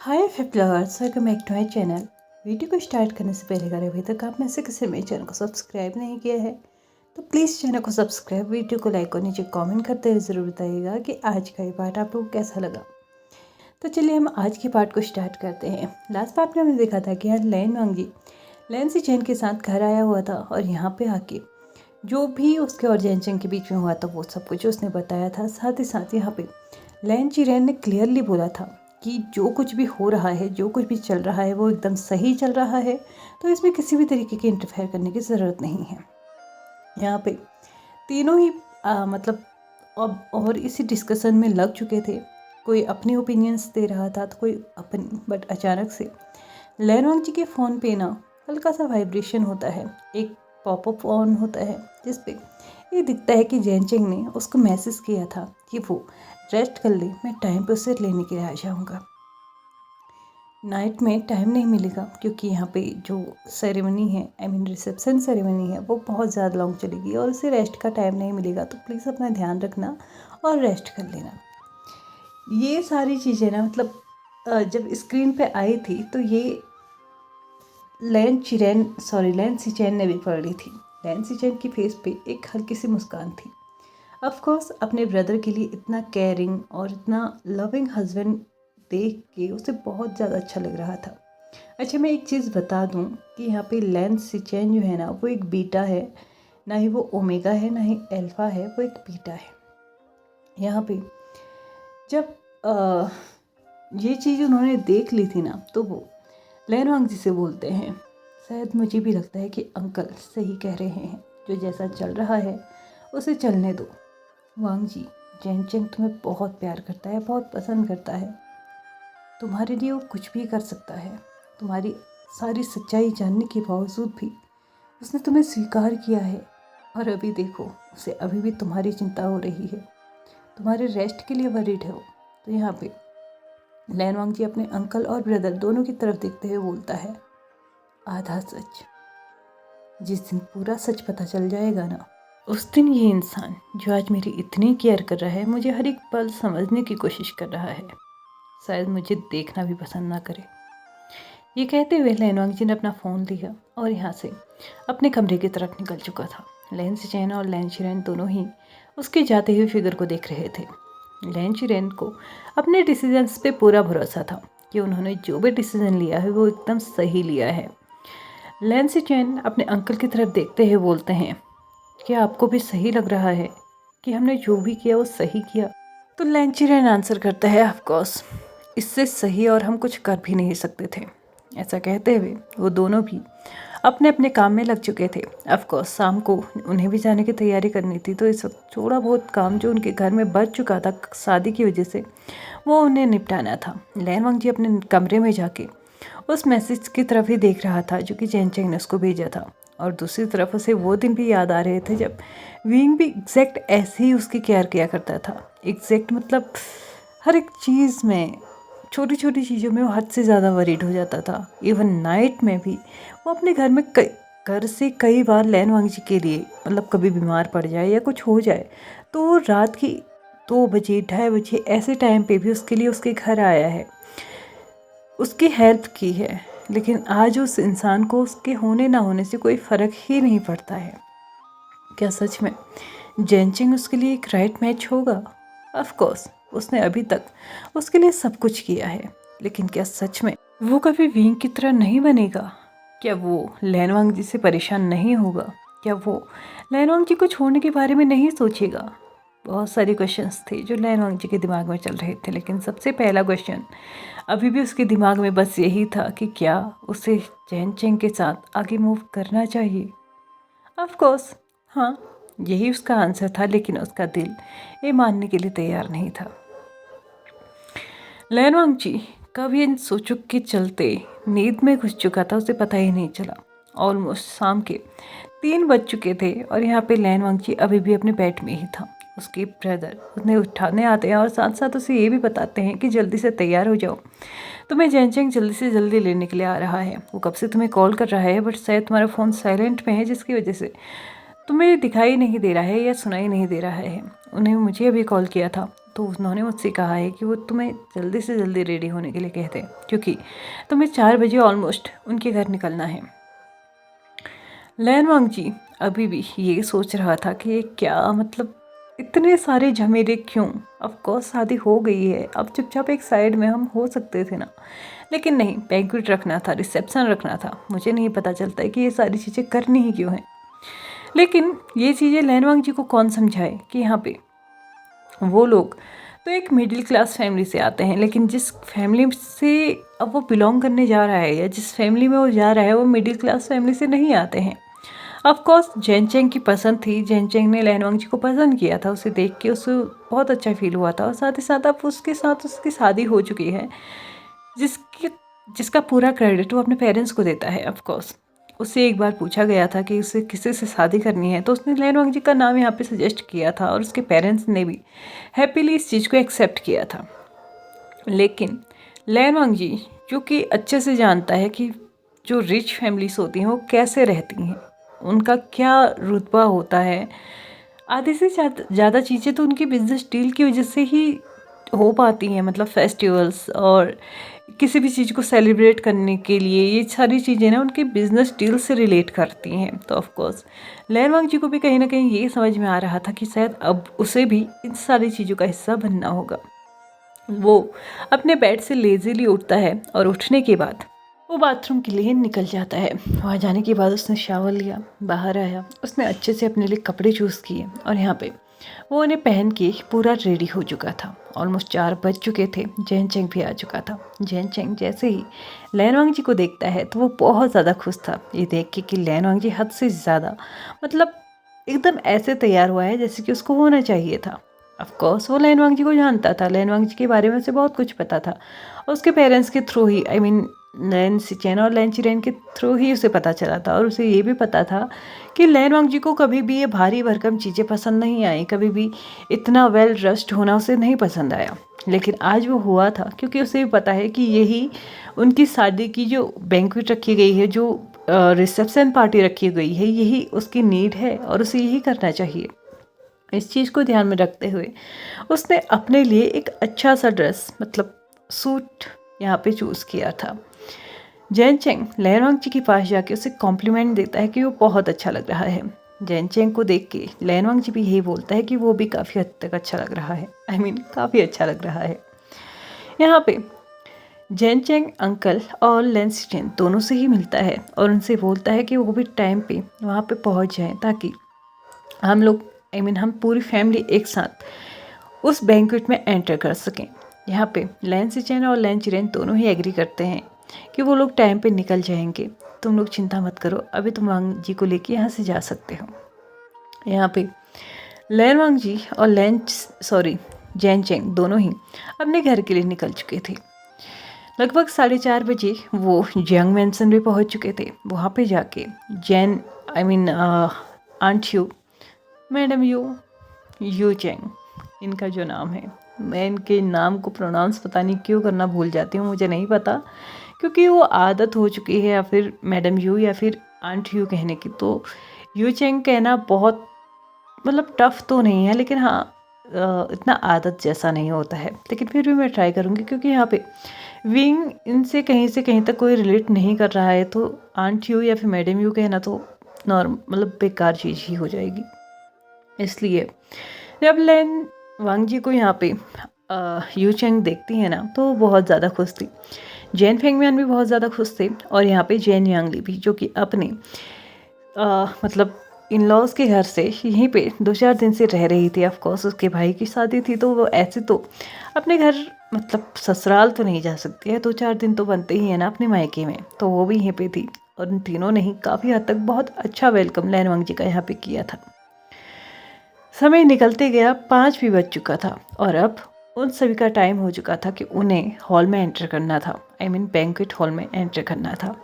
Hi Fliplovers, welcome back to my channel. Video को start करने से पहले अगर अभी तक आप में से किसी मेरे चैनल को सब्सक्राइब नहीं किया है तो प्लीज़ चैनल को सब्सक्राइब, वीडियो को लाइक और नीचे कमेंट करते हुए ज़रूर बताइएगा कि आज का ये पार्ट आप लोगों को कैसा लगा। तो चलिए हम आज के पार्ट को स्टार्ट करते हैं। लास्ट पार्ट में हमने देखा था कि यहाँ लैन वांगी लैन सिचेन के साथ घर आया हुआ था और यहाँ पे आके जो भी उसके और जैनचेंग के बीच में हुआ था वो सब कुछ उसने बताया था। साथ ही साथ यहाँ पे लैन चिरेन ने क्लियरली बोला था कि जो कुछ भी हो रहा है, जो कुछ भी चल रहा है वो एकदम सही चल रहा है, तो इसमें किसी भी तरीके की इंटरफेयर करने की ज़रूरत नहीं है। यहाँ पे तीनों ही मतलब अब और इसी डिस्कशन में लग चुके थे। कोई अपने ओपिनियंस दे रहा था तो कोई अपनी, बट अचानक से लैनवांग जी के फ़ोन पे ना हल्का सा वाइब्रेशन होता है, एक पॉपअप ऑन होता है जिस पे ये दिखता है कि जैनचेंग ने उसको मैसेज किया था कि वो रेस्ट कर ले, मैं टाइम पे उसे लेने के लिए आ जाऊँगा। नाइट में टाइम नहीं मिलेगा क्योंकि यहाँ पे जो सेरेमनी है, रिसेप्शन सेरेमनी है, वो बहुत ज़्यादा लॉन्ग चलेगी और उसे रेस्ट का टाइम नहीं मिलेगा। तो प्लीज़ अपना ध्यान रखना और रेस्ट कर लेना। ये सारी चीज़ें ना मतलब जब स्क्रीन पे आई थी तो ये लैन सिचेन ने भी पढ़ ली थी। लैन सिचेन की फेस पे एक हल्की सी मुस्कान थी। ऑफ कोर्स अपने ब्रदर के लिए इतना केयरिंग और इतना लविंग हस्बैंड देख के उसे बहुत ज़्यादा अच्छा लग रहा था। अच्छा, मैं एक चीज़ बता दूं कि यहाँ पे लैन सिचेन जो है ना वो एक बीटा है, ना ही वो ओमेगा है ना ही अल्फा है, वो एक बीटा है। यहाँ पे जब ये चीज़ उन्होंने देख ली थी ना तो वो लैनवांग जी से बोलते हैं, शायद मुझे भी लगता है कि अंकल सही कह रहे हैं, जो जैसा चल रहा है उसे चलने दो। वांग जी, जैनचेंग तुम्हें बहुत प्यार करता है, बहुत पसंद करता है। तुम्हारे लिए वो कुछ भी कर सकता है। तुम्हारी सारी सच्चाई जानने के बावजूद भी उसने तुम्हें स्वीकार किया है और अभी देखो उसे अभी भी तुम्हारी चिंता हो रही है, तुम्हारे रेस्ट के लिए वरीड है वो। तो यहाँ पे लैनवांग जी अपने अंकल और ब्रदर दोनों की तरफ देखते हुए बोलता है, आधा सच, जिस दिन पूरा सच पता चल जाएगा ना उस दिन ये इंसान जो आज मेरी इतनी केयर कर रहा है, मुझे हर एक पल समझने की कोशिश कर रहा है, शायद मुझे देखना भी पसंद ना करे। ये कहते हुए लैनवांग जी ने अपना फ़ोन लिया और यहाँ से अपने कमरे की तरफ निकल चुका था। लैन सिचेन और लैन चिरेन दोनों ही उसके जाते हुए फिगर को देख रहे थे। लैन चिरेन को अपने डिसीजंस पे पूरा भरोसा था कि उन्होंने जो भी डिसीजन लिया है वो एकदम सही लिया है। लैन सिचेन अपने अंकल की तरफ देखते हुए बोलते हैं, क्या आपको भी सही लग रहा है कि हमने जो भी किया वो सही किया? तो लैन चिरेन आंसर करता है, ऑफ कोर्स इससे सही और हम कुछ कर भी नहीं सकते थे। ऐसा कहते हुए वो दोनों भी अपने अपने काम में लग चुके थे। ऑफ कोर्स शाम को उन्हें भी जाने की तैयारी करनी थी, तो इस वक्त थोड़ा बहुत काम जो उनके घर में बच चुका था शादी की वजह से वो उन्हें निपटाना था। लैनवांग जी अपने कमरे में जाके उस मैसेज की तरफ ही देख रहा था जो कि जैनचेंग ने उसको भेजा था, और दूसरी तरफ उसे वो दिन भी याद आ रहे थे जब विंग भी एग्जैक्ट ऐसे ही उसकी केयर किया करता था। एग्जैक्ट मतलब हर एक चीज़ में, छोटी छोटी चीज़ों में वो हद से ज़्यादा वरीड हो जाता था। इवन नाइट में भी वो अपने घर में घर से कई बार लैनवांग जी के लिए, मतलब कभी बीमार पड़ जाए या कुछ हो जाए तो वो रात की 2 बजे 2:30 बजे ऐसे टाइम पे भी उसके लिए उसके घर आया है, उसकी हेल्प की है। लेकिन आज उस इंसान को उसके होने ना होने से कोई फ़र्क ही नहीं पड़ता है। क्या सच में जैनचेंग उसके लिए एक राइट मैच होगा? ऑफ कोर्स उसने अभी तक उसके लिए सब कुछ किया है, लेकिन क्या सच में वो कभी विंग की तरह नहीं बनेगा? क्या वो लैनवांग जी से परेशान नहीं होगा? क्या वो लैनवांग जी को छोड़ने के बारे में नहीं सोचेगा? बहुत सारे क्वेश्चंस थे जो लैनवांग जी के दिमाग में चल रहे थे, लेकिन सबसे पहला क्वेश्चन अभी भी उसके दिमाग में बस यही था कि क्या उसे जैनचेंग के साथ आगे मूव करना चाहिए। ऑफ कोर्स हाँ, यही उसका आंसर था, लेकिन उसका दिल ये मानने के लिए तैयार नहीं था। लैनवांग जी कभी इन सोचों के चलते नींद में घुस चुका था, उसे पता ही नहीं चला। ऑलमोस्ट शाम के 3 बज चुके थे और यहाँ पे लैनवांग जी अभी भी अपने बेड में ही था। उसके ब्रदर उन्हें उठाने आते हैं और साथ साथ उसे ये भी बताते हैं कि जल्दी से तैयार हो जाओ, तुम्हें जैनचेंग जल्दी से जल्दी लेने के लिए आ रहा है। वो कब से तुम्हें कॉल कर रहा है, बट शायद तुम्हारा फ़ोन साइलेंट में है जिसकी वजह से तुम्हें दिखाई नहीं दे रहा है या सुनाई नहीं दे रहा है। उन्हें मुझे अभी कॉल किया था, तो उन्होंने मुझसे कहा है कि वो तुम्हें जल्दी से जल्दी रेडी होने के लिए कहते हैं, क्योंकि तुम्हें 4 बजे ऑलमोस्ट उनके घर निकलना है। लैन वांगजी अभी भी ये सोच रहा था कि ये क्या, मतलब इतने सारे झमेले क्यों। ऑफ कोर्स शादी हो गई है, अब चुपचाप एक साइड में हम हो सकते थे ना, लेकिन नहीं, बैंक्वेट रखना था, रिसेप्शन रखना था। मुझे नहीं पता चलता है कि ये सारी चीज़ें करनी ही क्यों हैं। लेकिन ये चीज़ें लैन वांगजी को कौन समझाए कि यहाँ पे वो लोग तो एक मिडिल क्लास फैमिली से आते हैं, लेकिन जिस फैमिली से अब वो बिलोंग करने जा रहा है या जिस फैमिली में वो जा रहा है वो मिडिल क्लास फैमिली से नहीं आते हैं। ऑफ कोर्स जैन चेंग की पसंद थी, जैन चेंग ने लैन वांगजी को पसंद किया था, उसे देख के उसे बहुत अच्छा फील हुआ था, और साथ ही साथ अब उसके साथ उसकी शादी हो चुकी है, जिसका पूरा क्रेडिट वो अपने पेरेंट्स को देता है। ऑफ कोर्स उससे एक बार पूछा गया था कि उसे किसी से शादी करनी है, तो उसने लैन वांगजी का नाम यहाँ पे सजेस्ट किया था, और उसके पेरेंट्स ने भी हैप्पीली इस चीज़ को एक्सेप्ट किया था। लेकिन लैन वांगजी जो कि अच्छे से जानता है कि जो रिच फैमिलीज होती हैं वो कैसे रहती हैं, उनका क्या रुतबा होता है, आधे से ज़्यादा चीज़ें तो उनकी बिजनेस डील की वजह से ही हो पाती हैं। मतलब फेस्टिवल्स और किसी भी चीज़ को सेलिब्रेट करने के लिए ये सारी चीज़ें ना उनके बिजनेस डील से रिलेट करती हैं। तो ऑफ कोर्स लैन वांगजी को भी कहीं ना कहीं ये समझ में आ रहा था कि शायद अब उसे भी इन सारी चीज़ों का हिस्सा बनना होगा। वो अपने बेड से लेजीली उठता है और उठने के बाद वो बाथरूम के लिए निकल जाता है। वहाँ जाने के बाद उसने शावर लिया, बाहर आया, उसने अच्छे से अपने लिए कपड़े चूज़ किए, और यहाँ पे वो उन्हें पहन के पूरा रेडी हो चुका था। ऑलमोस्ट 4 बज चुके थे, जैन चेंग भी आ चुका था। जैन चेंग जैसे ही लैन वांगजी को देखता है तो वो बहुत ज़्यादा खुश था ये देख के कि लैन वांगजी हद से ज़्यादा, मतलब एकदम ऐसे तैयार हुआ है जैसे कि उसको होना चाहिए था। ऑफ कोर्स वो लैन वांगजी को जानता था, लैन वांगजी के बारे में उसे बहुत कुछ पता था, और उसके पेरेंट्स के थ्रू ही, आई मीन लैन सिचेन और लैन चिरेन के थ्रू ही उसे पता चला था। और उसे ये भी पता था कि लैन वांगजी को कभी भी ये भारी भरकम चीज़ें पसंद नहीं आई, कभी भी इतना वेल ड्रेस्ड होना उसे नहीं पसंद आया। लेकिन आज वो हुआ था क्योंकि उसे भी पता है कि यही उनकी शादी की जो बैंक्वेट रखी गई है, जो रिसेप्शन पार्टी रखी गई है, यही उसकी नीड है और उसे यही करना चाहिए। इस चीज़ को ध्यान में रखते हुए उसने अपने लिए एक अच्छा सा ड्रेस, मतलब सूट यहाँ पे चूज़ किया था। जैन चेंग लैन वांगजी के पास जाके उसे कॉम्प्लीमेंट देता है कि वो बहुत अच्छा लग रहा है। जैन चेंग को देख के लैन वांगजी भी यही बोलता है कि वो भी काफ़ी हद तक अच्छा लग रहा है, आई मीन काफ़ी अच्छा लग रहा है। यहाँ पे जैन चेंग अंकल और लैन सिचेन दोनों से ही मिलता है और उनसे बोलता है कि वो भी टाइम पे वहाँ पे पहुँच जाएं, ताकि हम लोग, आई मीन हम पूरी फैमिली एक साथ उस बैंक्वेट में एंटर कर सकें। यहाँ पे लैन सिचेन और लैन चिरेन दोनों ही एग्री करते हैं कि वो लोग टाइम पे निकल जाएंगे। तुम लोग चिंता मत करो, अभी तुम वांगजी को लेके यहाँ से जा सकते हो। यहाँ पे लैन वांगजी और जैन चेंग दोनों ही अपने घर के लिए निकल चुके थे। लगभग 4:30 बजे वो जियांग मैंसन भी पहुँच चुके थे। वहाँ पे जाके जैन, I mean aunt Yu, madam Yu Cheng इनका जो नाम है, मैं इनके नाम को प्रोनाउंस पता नहीं क्यों करना भूल जाती हूँ, मुझे नहीं पता, क्योंकि वो आदत हो चुकी है या फिर मैडम यू या फिर आंट यू कहने की। तो यू चेंग कहना बहुत, मतलब टफ़ तो नहीं है, लेकिन हाँ इतना आदत जैसा नहीं होता है, लेकिन फिर भी मैं ट्राई करूँगी, क्योंकि यहाँ पे विंग इनसे कहीं से कहीं तक कोई रिलेट नहीं कर रहा है, तो आंट यू या फिर मैडम यू कहना तो मतलब बेकार चीज़ ही हो जाएगी। इसलिए जब लैन वांगजी को यहाँ पे यू चेंग देखती है ना, तो बहुत ज़्यादा खुश थी। जैन फेंगमियान भी बहुत ज़्यादा खुश थे, और यहाँ पे जैन यांगली भी, जो कि अपने मतलब इन लॉज के घर से यहीं पे 2-4 दिन से रह रही थी। ऑफ कोर्स उसके भाई की शादी थी, तो वो ऐसे तो अपने घर, मतलब ससुराल तो नहीं जा सकती है, 2-4 दिन तो बनते ही है ना अपने मायके में, तो वो भी यहीं पे थी। और उन तीनों ने ही काफ़ी हद तक बहुत अच्छा वेलकम लैन वांगजी का यहाँ पे किया था। समय निकलते गया, 5 भी बज चुका था, और अब उन सभी का टाइम हो चुका था कि उन्हें हॉल में एंटर करना था, आई मीन बैंक्वेट हॉल में एंटर करना था।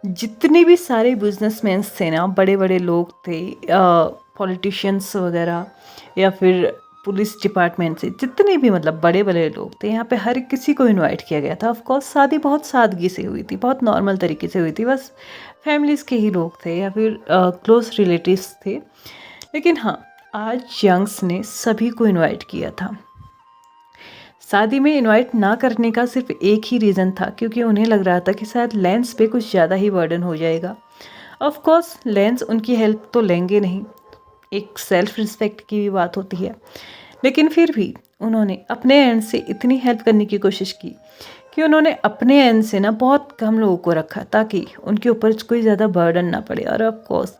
जितने भी सारे बिजनेसमैन थे ना, बड़े बड़े लोग थे, पॉलिटिशियंस वगैरह, या फिर पुलिस डिपार्टमेंट से जितने भी मतलब बड़े बड़े लोग थे, यहाँ पे हर किसी को इनवाइट किया गया था। ऑफ कोर्स शादी बहुत सादगी से हुई थी, बहुत नॉर्मल तरीके से हुई थी, बस फैमिलीज़ के ही लोग थे या फिर क्लोज रिलेटिव्स थे। लेकिन हाँ, आज यंग्स ने सभी को इनवाइट किया था। शादी में इनवाइट ना करने का सिर्फ एक ही रीज़न था, क्योंकि उन्हें लग रहा था कि शायद लेंस पे कुछ ज़्यादा ही बर्डन हो जाएगा। ऑफ कोर्स लेंस उनकी हेल्प तो लेंगे नहीं, एक सेल्फ रिस्पेक्ट की भी बात होती है, लेकिन फिर भी उन्होंने अपने एंड से इतनी हेल्प करने की कोशिश की कि उन्होंने अपने एंड से ना बहुत कम लोगों को रखा ताकि उनके ऊपर कोई ज़्यादा बर्डन ना पड़े। और ऑफ कोर्स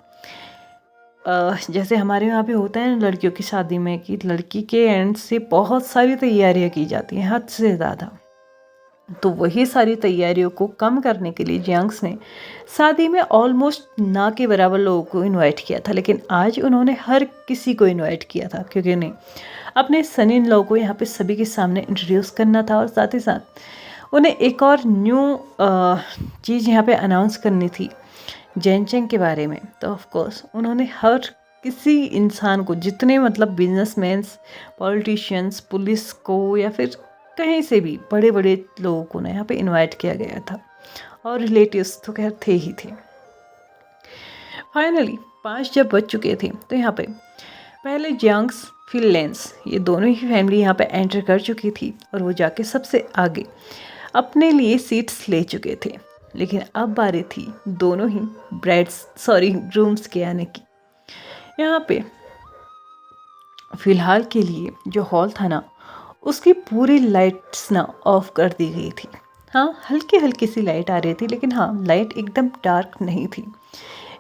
जैसे हमारे यहाँ पे होता है ना लड़कियों की शादी में कि लड़की के एंड से बहुत सारी तैयारियाँ की जाती हैं, हद से ज़्यादा। तो वही सारी तैयारियों को कम करने के लिए जियांग्स ने शादी में ऑलमोस्ट ना के बराबर लोगों को इनवाइट किया था, लेकिन आज उन्होंने हर किसी को इनवाइट किया था क्योंकि उन्हें अपने सन इन लॉ को यहाँ पे सभी के सामने इंट्रोड्यूस करना था और साथ ही साथ उन्हें एक और न्यू चीज़ यहाँ पे अनाउंस करनी थी जैनचेंग के बारे में। तो ऑफ कोर्स उन्होंने हर किसी इंसान को, जितने मतलब बिजनेसमैन्स, पॉलिटिशियंस, पुलिस को या फिर कहीं से भी बड़े बड़े लोगों को ना यहाँ पे इनवाइट किया गया था और रिलेटिव्स तो खैर थे ही थे। फाइनली 5 जब बज चुके थे तो यहाँ पे पहले जियांग्स फिर लेंस, ये दोनों ही फैमिली यहाँ पे एंटर कर चुकी थी और वो जाके सबसे आगे अपने लिए सीट्स ले चुके थे। लेकिन अब बारी थी दोनों ही ग्रूम्स के आने की। यहाँ पे फिलहाल के लिए जो हॉल था ना उसकी पूरी लाइट्स ना ऑफ कर दी गई थी। हाँ, हल्की हल्की सी लाइट आ रही थी, लेकिन हाँ लाइट एकदम डार्क नहीं थी,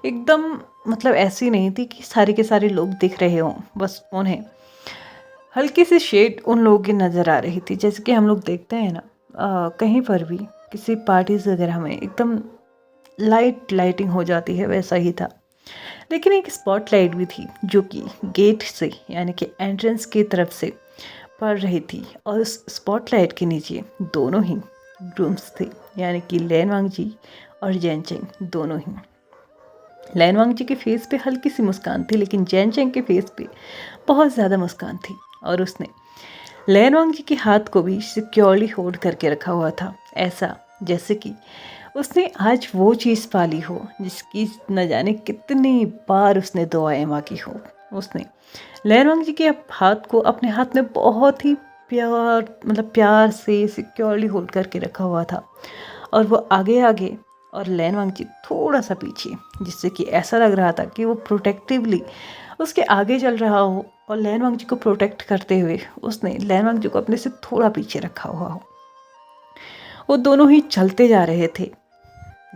एकदम मतलब ऐसी नहीं थी कि सारे के सारे लोग दिख रहे हों, बस उन्हें हल्की सी शेड उन लोगों की नज़र आ रही थी। जैसे कि हम लोग देखते हैं ना कहीं पर भी किसी पार्टीज वगैरह में एकदम लाइटिंग हो जाती है, वैसा ही था। लेकिन एक स्पॉटलाइट भी थी जो कि गेट से यानी कि एंट्रेंस की तरफ से पड़ रही थी और उस स्पॉटलाइट के नीचे दोनों ही ग्रूम्स थे, यानी कि लैन वांगजी और जैनचेंग दोनों ही। लैन वांगजी के फेस पे हल्की सी मुस्कान थी, लेकिन जैनचेंग के फेस पे बहुत ज़्यादा मुस्कान थी और उसने लैन वांगजी के हाथ को भी सिक्योरली होल्ड करके रखा हुआ था, ऐसा जैसे कि उसने आज वो चीज़ पाली हो जिसकी न जाने कितनी बार उसने दुआएं मांगी हो। उसने लैन वांगजी के हाथ को अपने हाथ में बहुत ही प्यार से सिक्योरली होल्ड करके रखा हुआ था और वो आगे आगे और लैन वांगजी थोड़ा सा पीछे, जिससे कि ऐसा लग रहा था कि वो प्रोटेक्टिवली उसके आगे चल रहा हो और लैन वांगजी को प्रोटेक्ट करते हुए उसने लैन वांगजी को अपने से थोड़ा पीछे रखा हुआ हो। वो दोनों ही चलते जा रहे थे।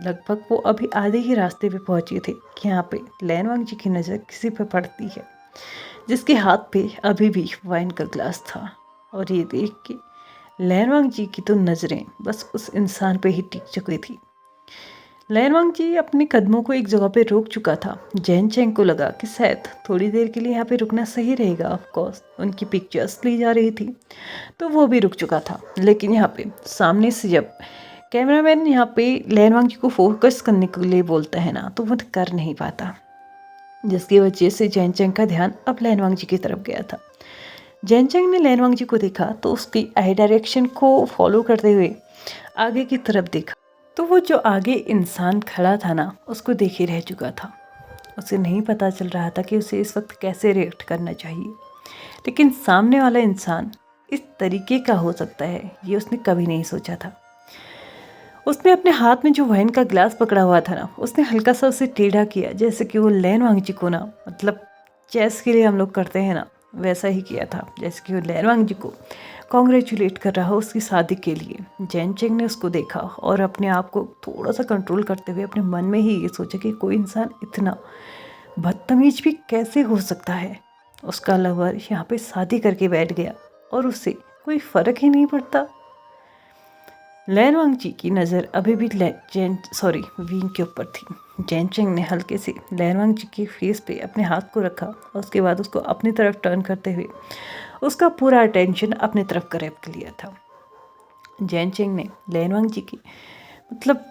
लगभग वो अभी आधे ही रास्ते पे पहुंचे थे कि यहाँ पे लैन वांगजी की नज़र किसी पे पड़ती है जिसके हाथ पे अभी भी वाइन का ग्लास था, और ये देख के लैन वांगजी की तो नज़रें बस उस इंसान पे ही टिक चुकी थी। लैन वांगजी अपने कदमों को एक जगह पे रोक चुका था। जैनचेंग को लगा कि शायद थोड़ी देर के लिए यहाँ पे रुकना सही रहेगा। ऑफ कोर्स उनकी पिक्चर्स ली जा रही थी तो वो भी रुक चुका था, लेकिन यहाँ पे सामने से जब कैमरामैन यहाँ पे लैन वांगजी को फोकस करने के लिए बोलता है ना, तो वो कर नहीं पाता, जिसकी वजह से जैनचेंग का ध्यान अब लैन वांगजी की तरफ गया था। जैनचेंग ने लैन वांगजी को देखा तो उसकी आई डायरेक्शन को फॉलो करते हुए आगे की तरफ देखा, तो वो जो आगे इंसान खड़ा था ना उसको देख ही रह चुका था। उसे नहीं पता चल रहा था कि उसे इस वक्त कैसे रिएक्ट करना चाहिए, लेकिन सामने वाला इंसान इस तरीके का हो सकता है ये उसने कभी नहीं सोचा था। उसने अपने हाथ में जो वाइन का ग्लास पकड़ा हुआ था ना, उसने हल्का सा उसे टेढ़ा किया, जैसे कि वो लैन वांगजी को ना मतलब चेस के लिए हम लोग करते हैं ना, वैसा ही किया था, जैसे कि वो लैन वांगजी को कॉन्ग्रेचुलेट कर रहा हो उसकी शादी के लिए। जैनचेंग ने उसको देखा और अपने आप को थोड़ा सा कंट्रोल करते हुए अपने मन में ही ये सोचा कि कोई इंसान इतना बदतमीज भी कैसे हो सकता है। उसका लवर यहाँ पे शादी करके बैठ गया और उससे कोई फ़र्क ही नहीं पड़ता। लैन वांगजी की नज़र अभी भी विंग के ऊपर थी। जैनचेंग ने हल्के से लैन वांगजी के फेस पे अपने हाथ को रखा और उसके बाद उसको अपनी तरफ टर्न करते हुए उसका पूरा अटेंशन अपनी तरफ करेक्ट लिया था। जैनचेंग ने लैन वांगजी की मतलब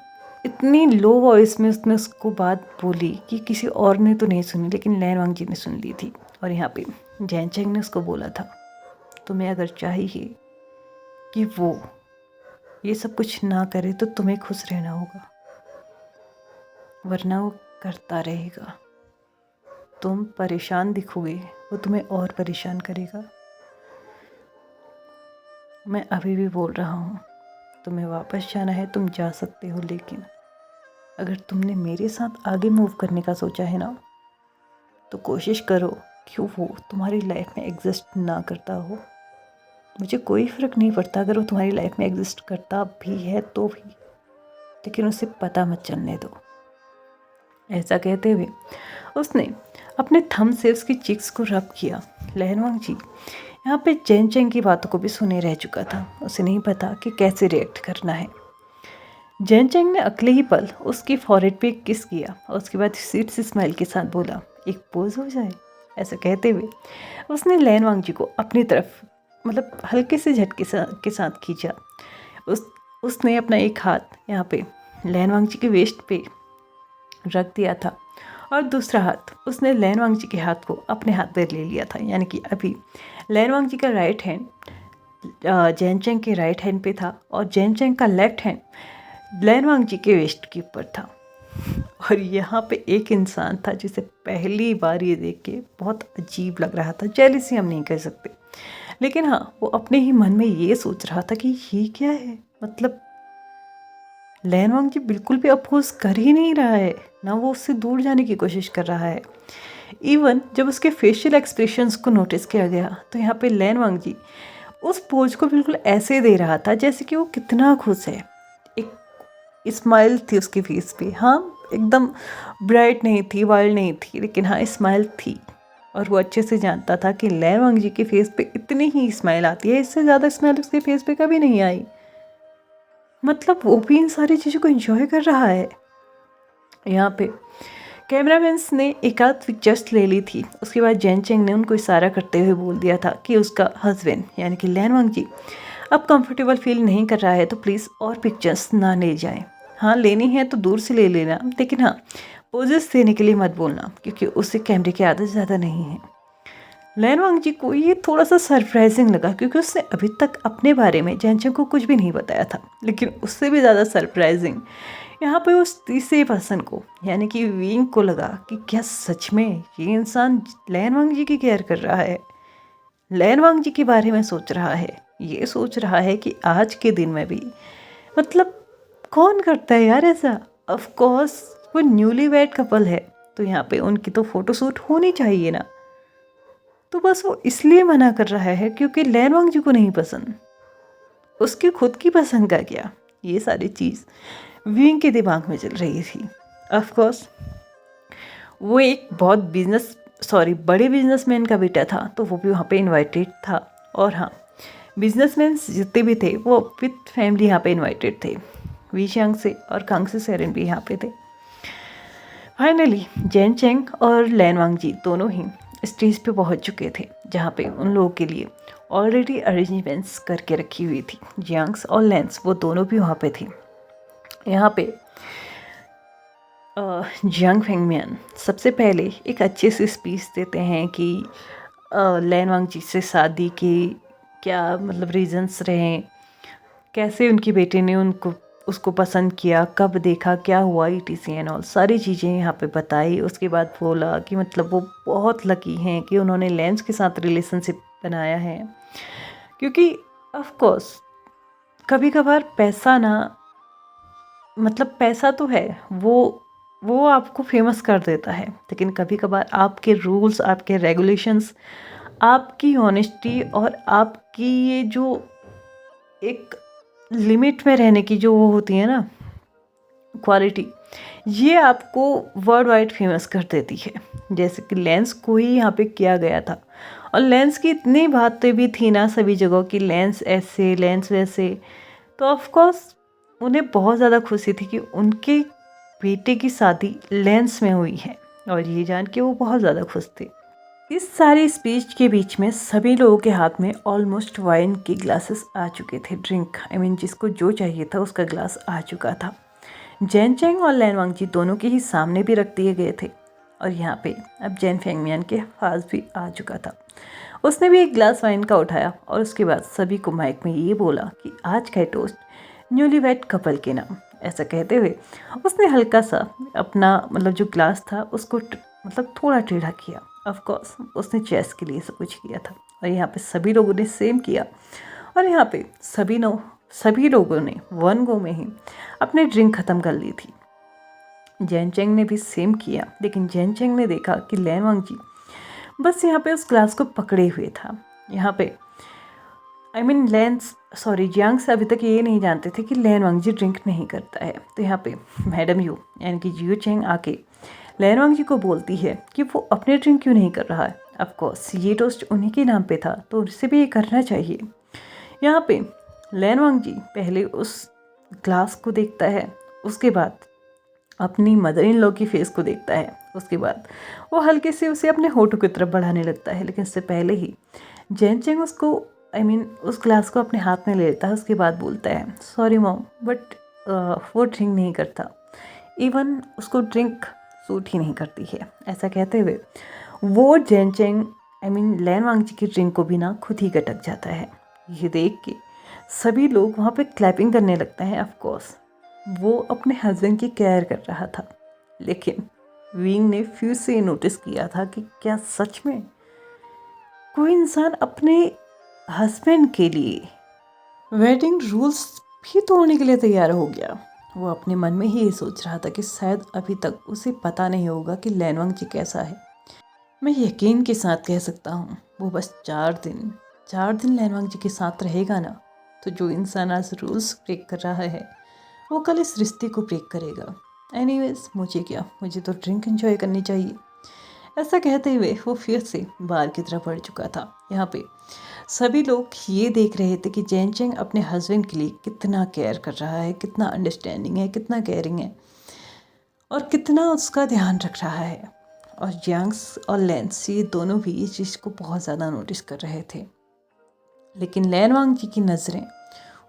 इतनी लो वॉइस में उसने उसको बात बोली कि किसी और ने तो नहीं सुनी, लेकिन लैन वांगजी ने सुन ली थी। और यहाँ पे जैनचेंग ने उसको बोला था, तुम्हें अगर चाहिए कि वो ये सब कुछ ना करे तो तुम्हें खुश रहना होगा, वरना वो करता रहेगा। तुम परेशान दिखोगे वो तुम्हें और परेशान करेगा। मैं अभी भी बोल रहा हूँ, तुम्हें वापस जाना है तुम जा सकते हो, लेकिन अगर तुमने मेरे साथ आगे मूव करने का सोचा है ना, तो कोशिश करो कि वो तुम्हारी लाइफ में एग्जिस्ट ना करता हो। मुझे कोई फ़र्क नहीं पड़ता अगर वो तुम्हारी लाइफ में एग्जिस्ट करता भी है तो भी, लेकिन उसे पता मत चलने दो। ऐसा कहते हुए उसने अपने थंब से उसकी चिक्स को रब किया। लहनवांग जी यहाँ पे चैन चैन की बातों को भी सुने रह चुका था। उसे नहीं पता कि कैसे रिएक्ट करना है। जैन चैंग ने अगले ही पल उसकी फॉरहेड पे किस किया और उसके बाद स्वीट सी स्माइल के साथ बोला, एक पोज हो जाए। ऐसा कहते हुए उसने लैनवांग जी को अपनी तरफ हल्के से झटके के साथ खींचा। उसने अपना एक हाथ यहाँ पे लैनवांग जी के वेस्ट पे रख दिया था और दूसरा हाथ उसने लैनवांग जी के हाथ को अपने हाथ पर ले लिया था। यानी कि अभी लैनवांग जी का राइट हैंड जैन चैंग के राइट हैंड पे था और जैन चैंग का लेफ्ट हैंड लैनवांग जी के वेस्ट के ऊपर था। और यहाँ पे एक इंसान था जिसे पहली बार ये देख के बहुत अजीब लग रहा था। जेलिसी हम नहीं कह सकते, लेकिन हाँ, वो अपने ही मन में ये सोच रहा था कि ये क्या है। लैनवांग जी बिल्कुल भी अपोज कर ही नहीं रहा है, ना वो उससे दूर जाने की कोशिश कर रहा है। इवन जब उसके फेशियल एक्सप्रेशंस को नोटिस किया गया तो यहाँ पे लैनवांग जी उस पोज को बिल्कुल ऐसे दे रहा था जैसे कि वो कितना खुश है। एक स्माइल थी उसके फेस पे, हाँ एकदम ब्राइट नहीं थी, वाइल्ड नहीं थी, लेकिन हाँ स्माइल थी। और वो अच्छे से जानता था कि लैनवांग जी के फेस पे इतनी ही स्माइल आती है, इससे ज़्यादा स्माइल उसके फेस पे कभी नहीं आई। वो भी इन सारी चीज़ों को एंजॉय कर रहा है। यहाँ पे कैमरामैन्स ने एक आध पिक्चर्स ले ली थी। उसके बाद जैन चैंग ने उनको इशारा करते हुए बोल दिया था कि उसका हस्बैंड यानी कि लैनवांग जी अब कंफर्टेबल फील नहीं कर रहा है तो प्लीज़ और पिक्चर्स ना ले जाएं। हाँ लेनी है तो दूर से ले लेना, लेकिन हाँ पोजेस देने के लिए मत बोलना क्योंकि उससे कैमरे की आदत ज़्यादा नहीं है। लैनवांग जी को ये थोड़ा सा सरप्राइजिंग लगा क्योंकि उसने अभी तक अपने बारे में जैन चैंग को कुछ भी नहीं बताया था, लेकिन उससे भी ज़्यादा सरप्राइजिंग यहाँ पे उस तीसरे पर्सन को यानी कि विंग को लगा कि क्या सच में ये इंसान लैनवांग जी की केयर कर रहा है, लैनवांग जी के बारे में सोच रहा है। ये सोच रहा है कि आज के दिन में भी कौन करता है यार ऐसा। ऑफ कोर्स वो न्यूली वेड कपल है तो यहाँ पे उनकी तो फोटोशूट होनी चाहिए ना, तो बस वो इसलिए मना कर रहा है क्योंकि लैनवांग जी को नहीं पसंद, उसकी खुद की पसंद का क्या। ये सारी चीज़ विंग के दिमाग में चल रही थी। ऑफ कोर्स वो एक बहुत बड़े बिजनेसमैन का बेटा था तो वो भी वहाँ पे इनवाइटेड था। और हाँ बिजनेसमैन जितने भी थे वो विथ फैमिली यहाँ पे इनवाइटेड थे। वीशांग से और कांग से सेरेन भी यहाँ पे थे। फाइनली जैन चैंग और लैनवांग जी दोनों ही स्टेज पे पहुँच चुके थे जहाँ पे उन लोगों के लिए ऑलरेडी अरेंजमेंट्स करके रखी हुई थी। जियांग्स और लैंस वो दोनों भी वहाँ पे थे। यहाँ पे जियांग फेंगमियन सबसे पहले एक अच्छे से स्पीच देते हैं कि लैनवांग जी से शादी के क्या रीजंस रहे, कैसे उनकी बेटे ने उसको पसंद किया, कब देखा, क्या हुआ, ETC एंड ऑल सारी चीज़ें यहाँ पे बताई। उसके बाद बोला कि वो बहुत लकी हैं कि उन्होंने लैंस के साथ रिलेशनशिप बनाया है क्योंकि ऑफ कोर्स कभी कभार पैसा ना पैसा तो है वो आपको फेमस कर देता है, लेकिन कभी कभार आपके रूल्स, आपके रेगुलेशंस, आपकी ऑनेस्टी और आपकी ये जो एक लिमिट में रहने की जो वो होती है ना क्वालिटी, ये आपको वर्ल्ड वाइड फेमस कर देती है। जैसे कि लेंस को ही यहाँ पे किया गया था और लेंस की इतनी बातें भी थी ना सभी जगह कि लेंस ऐसे लेंस वैसे, तो ऑफ कोर्स उन्हें बहुत ज़्यादा खुशी थी कि उनके बेटे की शादी लेंस में हुई है और ये जान के वो बहुत ज़्यादा खुश थे। इस सारी स्पीच के बीच में सभी लोगों के हाथ में ऑलमोस्ट वाइन के ग्लासेस आ चुके थे। ड्रिंक जिसको जो चाहिए था उसका ग्लास आ चुका था। जैन चैंग और लैनवांग जी दोनों के ही सामने भी रख दिए गए थे और यहाँ पे अब जैन फेंगमियन के पास भी आ चुका था। उसने भी एक ग्लास वाइन का उठाया और उसके बाद सभी को माइक में ये बोला कि आज का टोस्ट न्यूलीवेड कपल के नाम। ऐसा कहते हुए उसने हल्का सा अपना जो ग्लास था उसको थोड़ा टेढ़ा किया ऑफ कोर्स उसने चेस के लिए सब कुछ किया था और यहाँ पे सभी लोगों ने सेम किया और यहाँ पे सभी लोगों ने वन गो में ही अपनी ड्रिंक ख़त्म कर ली थी। जैन चेंग ने भी सेम किया, लेकिन जैन चेंग ने देखा कि लैन वांगजी बस यहाँ पे उस ग्लास को पकड़े हुए था। यहाँ पे जियांग से अभी तक ये नहीं जानते थे कि लैन वांगजी ड्रिंक नहीं करता है। तो यहाँ पे मैडम यू यानी कि जियो चेंग आके लैन वांगजी को बोलती है कि वो अपने ड्रिंक क्यों नहीं कर रहा है। ऑफकोर्स ये टोस्ट उन्हीं के नाम पे था तो उसे भी ये करना चाहिए। यहाँ पे लैन वांगजी पहले उस ग्लास को देखता है, उसके बाद अपनी मदर इन लॉ की फेस को देखता है, उसके बाद वो हल्के से उसे अपने होठों की तरफ बढ़ाने लगता है। लेकिन इससे पहले ही जैन चेंग उसको उस ग्लास को अपने हाथ में ले लेता है। उसके बाद बोलता है सॉरी मॉम बट वो ड्रिंक नहीं करता, इवन उसको ड्रिंक सूट ही नहीं करती है। ऐसा कहते हुए वो जैन चेंग लैन वांगजी की ड्रिंक को भी ना खुद ही गटक जाता है। ये देख के सभी लोग वहाँ पे क्लैपिंग करने लगते हैं। ऑफ कोर्स वो अपने हस्बैंड की केयर कर रहा था, लेकिन विंग ने फिर से नोटिस किया था कि क्या सच में कोई इंसान अपने हस्बैंड के लिए वेडिंग रूल्स भी तोड़ने के लिए तैयार हो गया। वो अपने मन में ही ये सोच रहा था कि शायद अभी तक उसे पता नहीं होगा कि लैन वांगजी कैसा है। मैं यकीन के साथ कह सकता हूँ वो बस 4 दिन लैन वांगजी के साथ रहेगा ना, तो जो इंसान आज रूल्स ब्रेक कर रहा है वो कल इस रिश्ते को ब्रेक करेगा। एनीवेज मुझे क्या, मुझे तो ड्रिंक एंजॉय करनी चाहिए। ऐसा कहते हुए वो फिर से बार की तरफ बढ़ चुका था। यहाँ पे सभी लोग ये देख रहे थे कि जैन चेंग अपने हस्बैंड के लिए कितना केयर कर रहा है, कितना अंडरस्टैंडिंग है, कितना केयरिंग है और कितना उसका ध्यान रख रहा है। और जियांग्स और लेंस ये दोनों भी इस चीज़ को बहुत ज़्यादा नोटिस कर रहे थे। लेकिन लैन वांगजी की नज़रें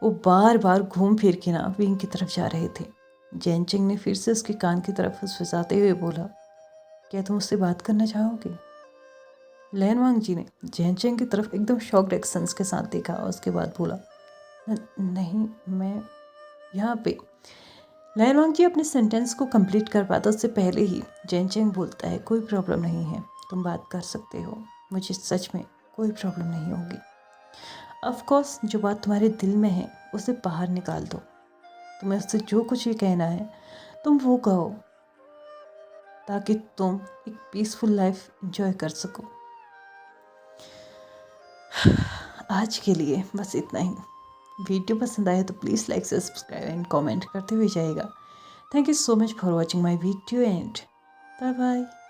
वो बार बार घूम फिर के ना विंग की तरफ जा रहे थे। जैन चेंग ने फिर से उसके कान की तरफ फुसफुसाते हुए बोला, क्या तुम उससे बात करना चाहोगे? लैन वांगजी ने जैन चेंग की तरफ एकदम शॉक्ड एक्शंस के साथ देखा और उसके बाद बोला, नहीं मैं यहाँ पे। लैन वांगजी अपने सेंटेंस को कंप्लीट कर पाता उससे पहले ही जैन चेंग बोलता है, कोई प्रॉब्लम नहीं है, तुम बात कर सकते हो, मुझे सच में कोई प्रॉब्लम नहीं होगी। ऑफ कोर्स जो बात तुम्हारे दिल में है उसे बाहर निकाल दो, तुम्हें उससे जो कुछ भी कहना है तुम वो कहो, ताकि तुम एक पीसफुल लाइफ एंजॉय कर सको। आज के लिए बस इतना ही। वीडियो पसंद आए तो please like subscribe and comment करते हुए जाइएगा। Thank you so much for watching my video and bye bye.